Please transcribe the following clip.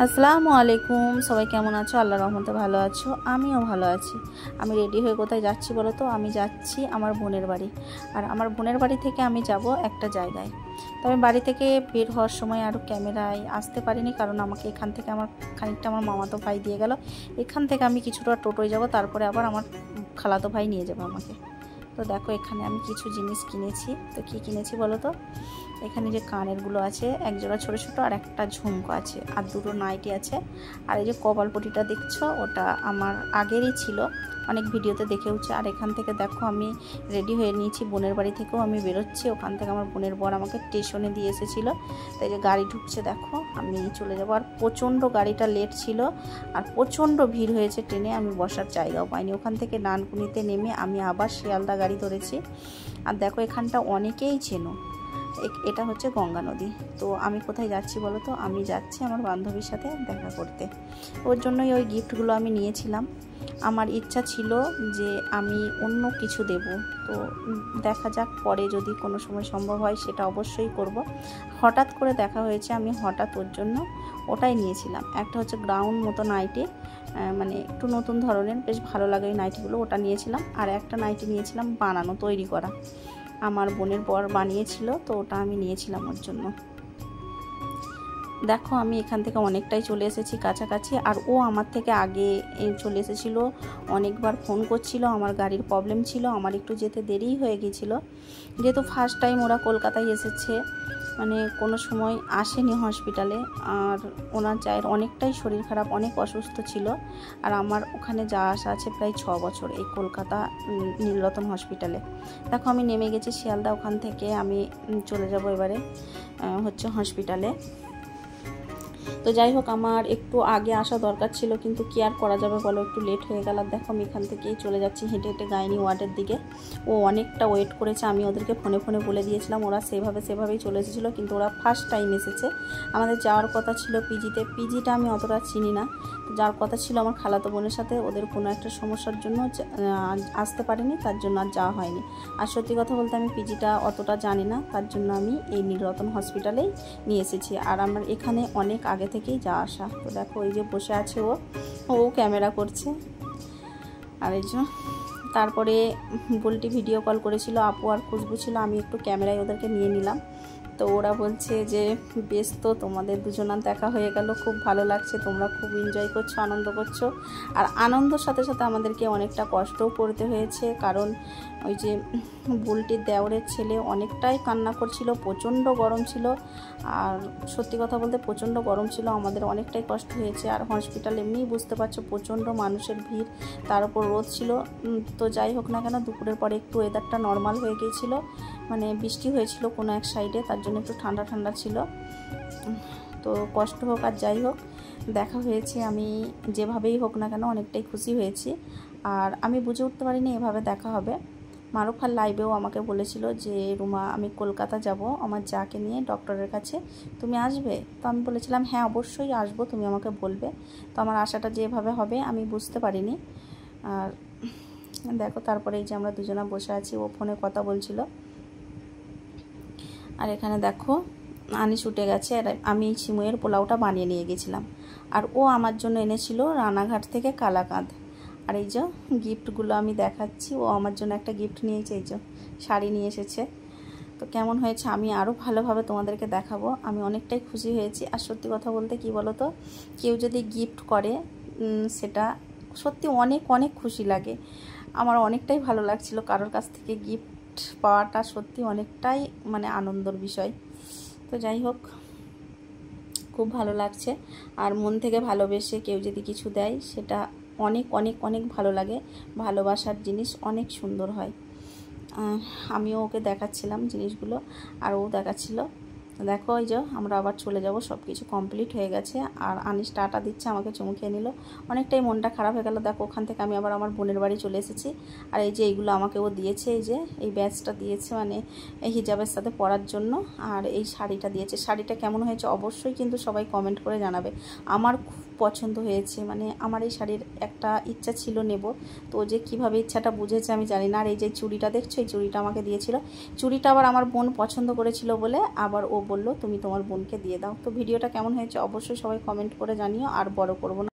আসসালামু আলাইকুম, সবাই কেমন আছো? আল্লাহর রহমতে ভালো আছো, আমিও ভালো আছি। আমি রেডি হয়ে কোথায় যাচ্ছি বলো তো? আমি যাচ্ছি আমার বোনের বাড়ি। আর আমার বোনের বাড়ি থেকে আমি যাব একটা জায়গায়। তো আমি বাড়ি থেকে বের হওয়ার সময় আরও ক্যামেরায় আসতে পারিনি, কারণ আমাকে এখান থেকে খানিকটা আমার মামাতো ভাই দিয়ে গেল। এখান থেকে আমি কিছুটা টোটোয় যাব, তারপরে আবার আমার খালাতো ভাই নিয়ে যাবে আমাকে। তো দেখো, এখানে আমি কিছু জিনিস কিনেছি। তো কী কিনেছি বলো তো? এখানে যে কানেরগুলো আছে, এক জোড়া ছোটো ছোটো, আর একটা ঝুমকো আছে, আর দুটো নাইটি আছে। আর এই যে কপালপটিটা দেখছো, ওটা আমার আগেরই ছিল, অনেক ভিডিওতে দেখেওছে। আর এখান থেকে দেখো, আমি রেডি হয়ে নিয়েছি। বোনের বাড়ি থেকেও আমি বেরোচ্ছি। ওখান থেকে আমার বোনের বর আমাকে স্টেশনে দিয়ে এসেছিলো। তাই যে গাড়ি ঢুকছে, দেখো আমি চলে যাবো। আর প্রচণ্ড গাড়িটা লেট ছিল, আর প্রচণ্ড ভিড় হয়েছে ট্রেনে। আমি বসার জায়গাও পাইনি। ওখান থেকে ডানকুনিতে নেমে আমি আবার শিয়ালদা গাড়ি ধরেছি। আর দেখো, এখানটা অনেকেই চেনো, এটা হচ্ছে গঙ্গা নদী। তো আমি কোথায় যাচ্ছি বলো তো? আমি যাচ্ছি আমার বান্ধবীর সাথে দেখা করতে। ওর জন্যই ওই গিফটগুলো আমি নিয়েছিলাম। আমার ইচ্ছা ছিল যে আমি অন্য কিছু দেব, তো দেখা যাক, পরে যদি কোনো সময় সম্ভব হয় সেটা অবশ্যই করব। হঠাৎ করে দেখা হয়েছে, আমি হঠাৎ ওর জন্য ওটাই নিয়েছিলাম। একটা হচ্ছে গ্রাউন্ড মতো নাইটি, মানে একটু নতুন ধরনের, বেশ ভালো লাগে এই নাইটিগুলো, ওটা নিয়েছিলাম। আর একটা নাইটি নিয়েছিলাম বানানো, তৈরি করা, আমার বোনের বর বানিয়েছিল, তো ওটা আমি নিয়েছিলাম ওর জন্য। দেখো, আমি এখান থেকে অনেকটাই চলে এসেছি কাছাকাছি। আর ও আমার থেকে আগে চলে এসেছিলো, অনেকবার ফোন করছিল। আমার গাড়ির প্রবলেম ছিল, আমার একটু যেতে দেরিই হয়ে গিয়েছিল। যেহেতু ফার্স্ট টাইম ওরা কলকাতায় এসেছে, মানে কোনো সময় আসেনি হসপিটালে। আর ওনার জায়ের অনেকটাই শরীর খারাপ, অনেক অসুস্থ ছিল। আর আমার ওখানে যাওয়া আসা আছে প্রায় 6 বছর, এই কলকাতা নীলরতন হসপিটালে। দেখো, আমি নেমে গেছি শিয়ালদা। ওখান থেকে আমি চলে যাব এবারে হচ্ছে হসপিটালে। তো যাই হোক, আমার একটু আগে আসা দরকার ছিল, কিন্তু কি আর করা যাবে বলো, একটু লেট হয়ে গেল। আর দেখো, আমি এখান থেকেই চলে যাচ্ছি হেঁটে হেঁটে গাইনি ওয়ার্ডের দিকে। ও অনেকটা ওয়েট করেছে, আমি ওদেরকে ফোনে ফোনে বলে দিয়েছিলাম। ওরা সেভাবেই চলে এসেছিলো, কিন্তু ওরা ফার্স্ট টাইম এসেছে। আমাদের যাওয়ার কথা ছিল পিজিটা আমি অতটা চিনি না। যাওয়ার কথা ছিল আমার খালাতো বোনের সাথে, ওদের কোনো একটা সমস্যার জন্য আসতে পারেনি, তার জন্য আর যাওয়া হয়নি। আর সত্যি কথা বলতে আমি পিজিটা অতটা জানি না, তার জন্য আমি এই নীলরতন হসপিটালেই নিয়ে এসেছি। আর আমার এখানে অনেক আগে থেকেই যাওয়া আসা। তো দেখো, এই যে বসে আছে ও ক্যামেরা করছে। আর এই যে তারপরে বুলটি ভিডিও কল করেছিল, আপু আর খুশবু ছিল, আমি একটু ক্যামেরায় ওদেরকে নিয়ে নিলাম। তো ওরা বলছে যে বেশ, তো তোমাদের দুজনার দেখা হয়ে গেল, খুব ভালো লাগছে, তোমরা খুব এনজয় করছো, আনন্দ করছো। আর আনন্দর সাথে সাথে আমাদেরকে অনেকটা কষ্টও করতে হয়েছে, কারণ ওই যে বুলটির দেওরের ছেলে অনেকটাই কান্না করছিল, প্রচণ্ড গরম ছিল। আর সত্যি কথা বলতে প্রচণ্ড গরম ছিল, আমাদের অনেকটাই কষ্ট হয়েছে। আর হসপিটাল এমনিই বুঝতে পারছো, প্রচণ্ড মানুষের ভিড়, তার উপর রোদ ছিল। তো যাই হোক না কেন, দুপুরের পরে একটু ওয়েদারটা নর্মাল হয়ে গিয়েছিল, মানে বৃষ্টি হয়েছিল কোনো এক সাইডে, তার জন্য একটু ঠান্ডা ঠান্ডা ছিল। তো কষ্ট হোক আর যাই হোক, দেখা হয়েছে। আমি যেভাবেই হোক না কেন অনেকটাই খুশি হয়েছি। আর আমি বুঝে উঠতে পারিনি এভাবে দেখা হবে। মারুফার লাইভেও আমাকে বলেছিল যে রুমা, আমি কলকাতা যাব আমার যাকে নিয়ে ডক্টরের কাছে, তুমি আসবে? তো আমি বলেছিলাম হ্যাঁ অবশ্যই আসবো, তুমি আমাকে বলবে। তো আমার আশাটা যেভাবে হবে আমি বুঝতে পারিনি। আর দেখো, তারপরে এই যে আমরা দুজনা বসে আছি, ও ফোনে কথা বলছিল। আর এখানে দেখো, আনিস উঠে গেছে। আর আমি সিমুয়ের পোলাওটা বানিয়ে নিয়ে গেছিলাম, আর ও আমার জন্য এনেছিল রানাঘাট থেকে কালাকাঁদ। আর এই যে গিফটগুলো আমি দেখাচ্ছি, ও আমার জন্য একটা গিফট নিয়েছে, এই যে শাড়ি নিয়ে এসেছে। তো কেমন হয়েছে আমি আরও ভালোভাবে তোমাদেরকে দেখাবো। আমি অনেকটাই খুশি হয়েছি। আর সত্যি কথা বলতে কি বলো তো, কেউ যদি গিফট করে সেটা সত্যি অনেক অনেক খুশি লাগে। আমার অনেকটাই ভালো লাগছিল, কারোর কাছ থেকে গিফট পাওয়াটা সত্যি অনেকটাই মানে আনন্দর বিষয়। তো যাই হোক, খুব ভালো লাগছে। আর মন থেকে ভালোবেসে কেউ যদি কিছু দেয়, সেটা অনেক অনেক অনেক ভালো লাগে। ভালোবাসার জিনিস অনেক সুন্দর হয়। আমিও ওকে দেখাচ্ছিলাম জিনিসগুলো, আর ও দেখাচ্ছিল। দেখো, এই যে আমরা আবার চলে যাব, সব কিছু কমপ্লিট হয়ে গেছে। আর আনিস টাটা দিচ্ছে, আমাকে চুমু খেয়ে নিল, অনেকটাই মনটা খারাপ হয়ে গেল। দেখো, ওখান থেকে আমি আবার আমার বোনের বাড়ি চলে এসেছি। আর এই যে এইগুলো আমাকে ও দিয়েছে, এই যে এই ব্যাচটা দিয়েছে, মানে এই হিজাবের সাথে পরার জন্য। আর এই শাড়িটা দিয়েছে। শাড়িটা কেমন হয়েছে অবশ্যই কিন্তু সবাই কমেন্ট করে জানাবে। আমার খুব পছন্দ হয়েছে, মানে আমার এই শাড়ির একটা ইচ্ছা ছিল নেব, তো যে কিভাবে ইচ্ছাটা বুঝেছে আমি জানি না। আর এই যে চুড়িটা দেখছো, এই চুড়িটা আমাকে দিয়েছিল। চুড়িটা আবার আমার বোন পছন্দ করেছিল বলে আবার ও বলল তুমি তোমার বোনকে দিয়ে দাও। তো ভিডিওটা কেমন হয়েছে অবশ্যই সবাই কমেন্ট করে জানিও, আর বড় করব না।